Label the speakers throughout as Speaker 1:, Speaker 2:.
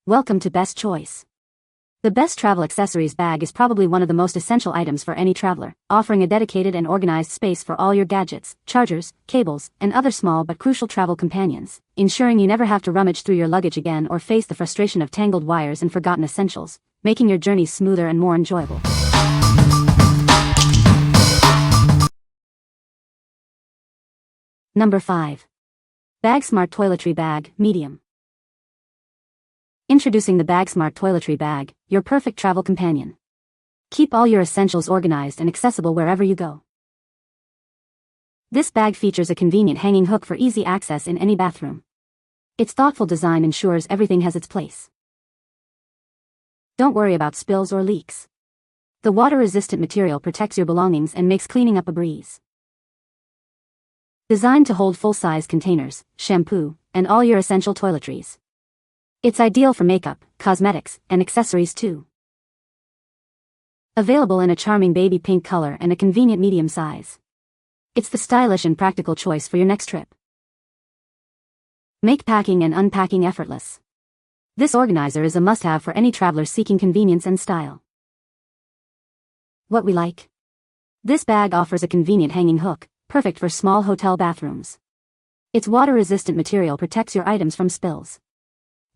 Speaker 1: Welcome to Best Choice. The Best Travel Accessories bag is probably one of the most essential items for any traveler, offering a dedicated and organized space for all your gadgets, chargers, cables, and other small but crucial travel companions, ensuring you never have to rummage through your luggage again or face the frustration of tangled wires and forgotten essentials, making your journeys smoother and more enjoyable. Number 5. BAGSMART Toiletry Bag, Medium. Introducing the BAGSMART Toiletry Bag, your perfect travel companion. Keep all your essentials organized and accessible wherever you go. This bag features a convenient hanging hook for easy access in any bathroom. Its thoughtful design ensures everything has its place. Don't worry about spills or leaks. The water-resistant material protects your belongings and makes cleaning up a breeze. Designed to hold full-size containers, shampoo, and all your essential toiletries. It's ideal for makeup, cosmetics, and accessories too. Available in a charming baby pink color and a convenient medium size. It's the stylish and practical choice for your next trip. Make packing and unpacking effortless. This organizer is a must-have for any traveler seeking convenience and style. What we like. This bag offers a convenient hanging hook, perfect for small hotel bathrooms. Its water-resistant material protects your items from spills.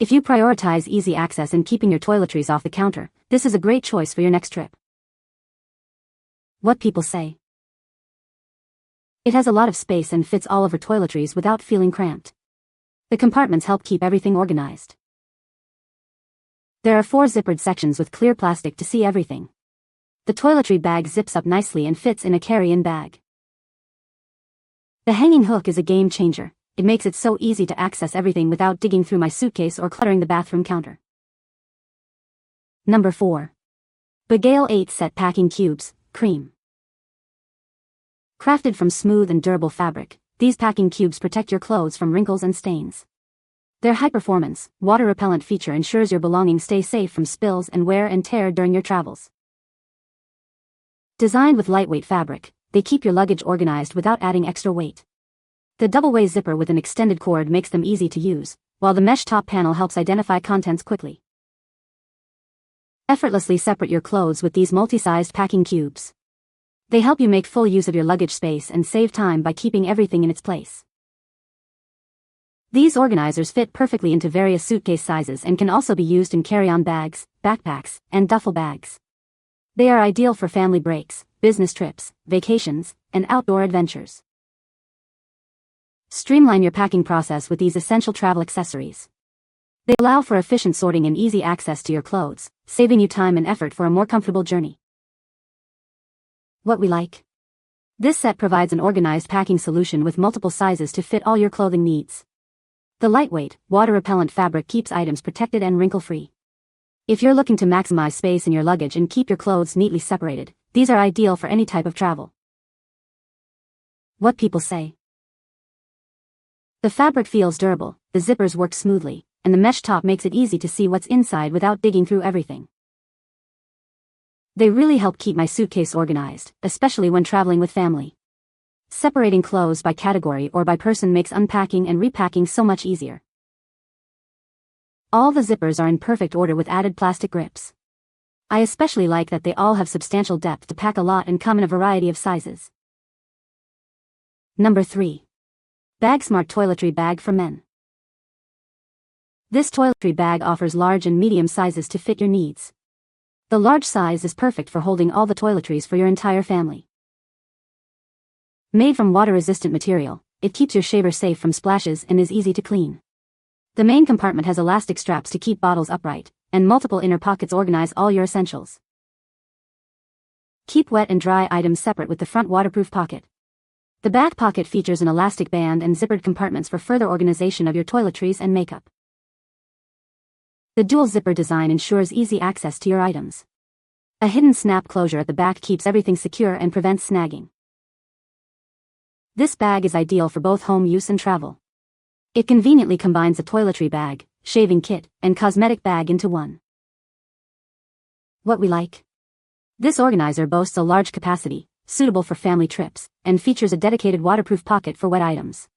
Speaker 1: If you prioritize easy access and keeping your toiletries off the counter, this is a great choice for your next trip. What people say. It has a lot of space and fits all of your toiletries without feeling cramped. The compartments help keep everything organized. There are 4 zippered sections with clear plastic to see everything. The toiletry bag zips up nicely and fits in a carry-in bag. The hanging hook is a game changer. It makes it so easy to access everything without digging through my suitcase or cluttering the bathroom counter. Number 4. BAGAIL 8 Set Packing Cubes, Cream. Crafted from smooth and durable fabric, these packing cubes protect your clothes from wrinkles and stains. Their high-performance, water-repellent feature ensures your belongings stay safe from spills and wear and tear during your travels. Designed with lightweight fabric, they keep your luggage organized without adding extra weight. The double-way zipper with an extended cord makes them easy to use, while the mesh top panel helps identify contents quickly. Effortlessly separate your clothes with these multi-sized packing cubes. They help you make full use of your luggage space and save time by keeping everything in its place. These organizers fit perfectly into various suitcase sizes and can also be used in carry-on bags, backpacks, and duffel bags. They are ideal for family breaks, business trips, vacations, and outdoor adventures. Streamline your packing process with these essential travel accessories. They allow for efficient sorting and easy access to your clothes, saving you time and effort for a more comfortable journey. What we like. This set provides an organized packing solution with multiple sizes to fit all your clothing needs. The lightweight, water-repellent fabric keeps items protected and wrinkle-free. If you're looking to maximize space in your luggage and keep your clothes neatly separated, these are ideal for any type of travel. What people say. The fabric feels durable, the zippers work smoothly, and the mesh top makes it easy to see what's inside without digging through everything. They really help keep my suitcase organized, especially when traveling with family. Separating clothes by category or by person makes unpacking and repacking so much easier. All the zippers are in perfect order with added plastic grips. I especially like that they all have substantial depth to pack a lot and come in a variety of sizes. Number 3. BAGSMART Toiletry Bag for Men. This toiletry bag offers large and medium sizes to fit your needs. The large size is perfect for holding all the toiletries for your entire family. Made from water-resistant material, it keeps your shaver safe from splashes and is easy to clean. The main compartment has elastic straps to keep bottles upright, and multiple inner pockets organize all your essentials. Keep wet and dry items separate with the front waterproof pocket. The back pocket features an elastic band and zippered compartments for further organization of your toiletries and makeup. The dual zipper design ensures easy access to your items. A hidden snap closure at the back keeps everything secure and prevents snagging. This bag is ideal for both home use and travel. It conveniently combines a toiletry bag, shaving kit, and cosmetic bag into one. What we like. This organizer boasts a large capacity, suitable for family trips, and features a dedicated waterproof pocket for wet items.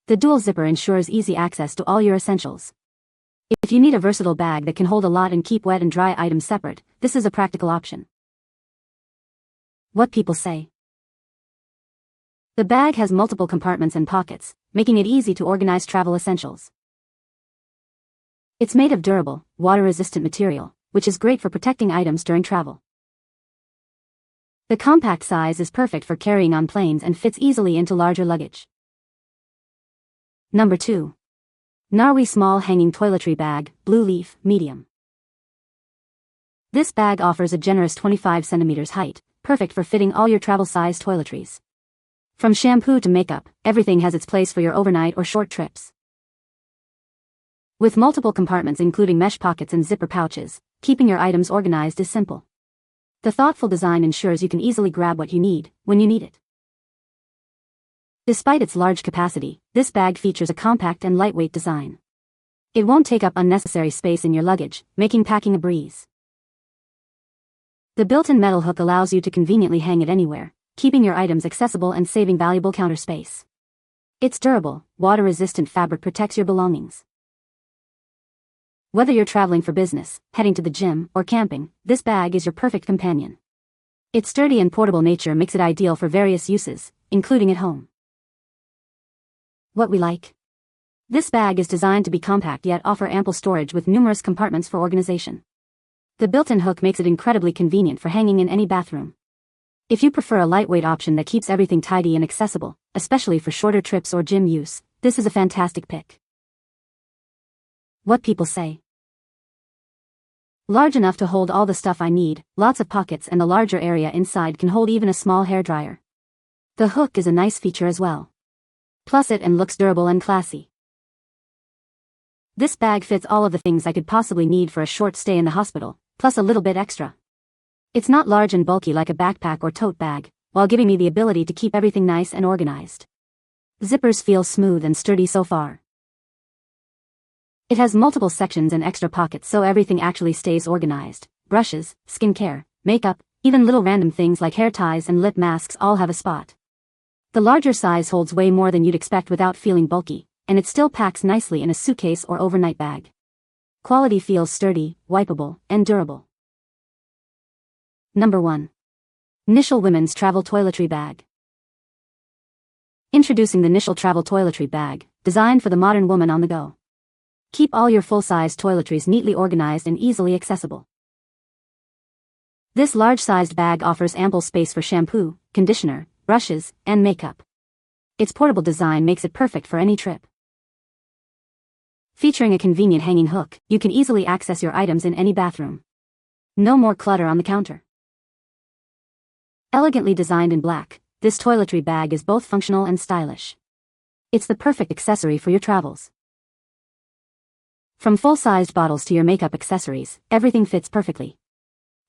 Speaker 1: The dual zipper ensures easy access to all your essentials. If you need a versatile bag that can hold a lot and keep wet and dry items separate, this is a practical option. What people say. The bag has multiple compartments and pockets, making it easy to organize travel essentials. It's made of durable, water-resistant material, which is great for protecting items during travel. The compact size is perfect for carrying on planes and fits easily into larger luggage. Number 2. Narwey Small Hanging Toiletry Bag, Blue Leaf, Medium. This bag offers a generous 25 centimeters height, perfect for fitting all your travel-size toiletries. From shampoo to makeup, everything has its place for your overnight or short trips. With multiple compartments including mesh pockets and zipper pouches, keeping your items organized is simple. The thoughtful design ensures you can easily grab what you need, when you need it. Despite its large capacity, this bag features a compact and lightweight design. It won't take up unnecessary space in your luggage, making packing a breeze. The built-in metal hook allows you to conveniently hang it anywhere, keeping your items accessible and saving valuable counter space. Its durable, water-resistant fabric protects your belongings. Whether you're traveling for business, heading to the gym, or camping, this bag is your perfect companion. Its sturdy and portable nature makes it ideal for various uses, including at home. What we like. This bag is designed to be compact yet offer ample storage with numerous compartments for organization. The built-in hook makes it incredibly convenient for hanging in any bathroom. If you prefer a lightweight option that keeps everything tidy and accessible, especially for shorter trips or gym use, this is a fantastic pick. What people say. Large enough to hold all the stuff I need, lots of pockets, and the larger area inside can hold even a small hairdryer. The hook is a nice feature as well. Plus it and looks durable and classy. This bag fits all of the things I could possibly need for a short stay in the hospital, plus a little bit extra. It's not large and bulky like a backpack or tote bag, while giving me the ability to keep everything nice and organized. Zippers feel smooth and sturdy so far. It has multiple sections and extra pockets so everything actually stays organized. Brushes, skincare, makeup, even little random things like hair ties and lip masks all have a spot. The larger size holds way more than you'd expect without feeling bulky, and it still packs nicely in a suitcase or overnight bag. Quality feels sturdy, wipeable, and durable. Number 1. NISHEL Women's Travel Toiletry Bag. Introducing the NISHEL Travel Toiletry Bag, designed for the modern woman on the go. Keep all your full-size toiletries neatly organized and easily accessible. This large-sized bag offers ample space for shampoo, conditioner, brushes, and makeup. Its portable design makes it perfect for any trip. Featuring a convenient hanging hook, you can easily access your items in any bathroom. No more clutter on the counter. Elegantly designed in black, this toiletry bag is both functional and stylish. It's the perfect accessory for your travels. From full-sized bottles to your makeup accessories, everything fits perfectly.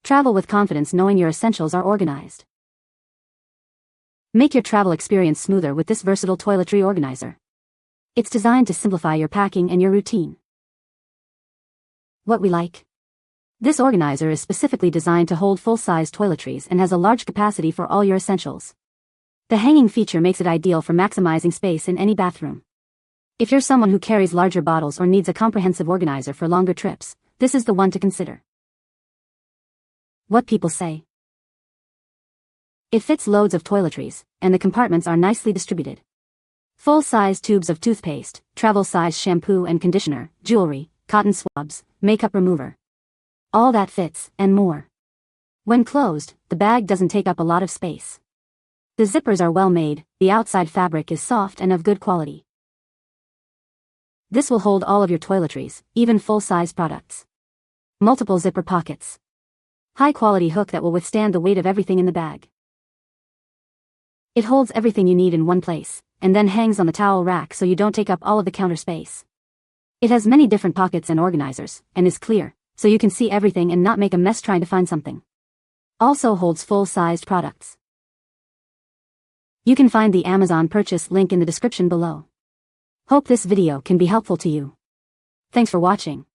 Speaker 1: Travel with confidence knowing your essentials are organized. Make your travel experience smoother with this versatile toiletry organizer. It's designed to simplify your packing and your routine. What we like. This organizer is specifically designed to hold full-size toiletries and has a large capacity for all your essentials. The hanging feature makes it ideal for maximizing space in any bathroom. If you're someone who carries larger bottles or needs a comprehensive organizer for longer trips, this is the one to consider. What people say. It fits loads of toiletries, and the compartments are nicely distributed. Full-size tubes of toothpaste, travel-size shampoo and conditioner, jewelry, cotton swabs, makeup remover. All that fits, and more. When closed, the bag doesn't take up a lot of space. The zippers are well made, the outside fabric is soft and of good quality. This will hold all of your toiletries, even full-size products. Multiple zipper pockets. High-quality hook that will withstand the weight of everything in the bag. It holds everything you need in one place, and then hangs on the towel rack so you don't take up all of the counter space. It has many different pockets and organizers, and is clear, so you can see everything and not make a mess trying to find something. Also holds full-sized products. You can find the Amazon purchase link in the description below. Hope this video can be helpful to you. Thanks for watching.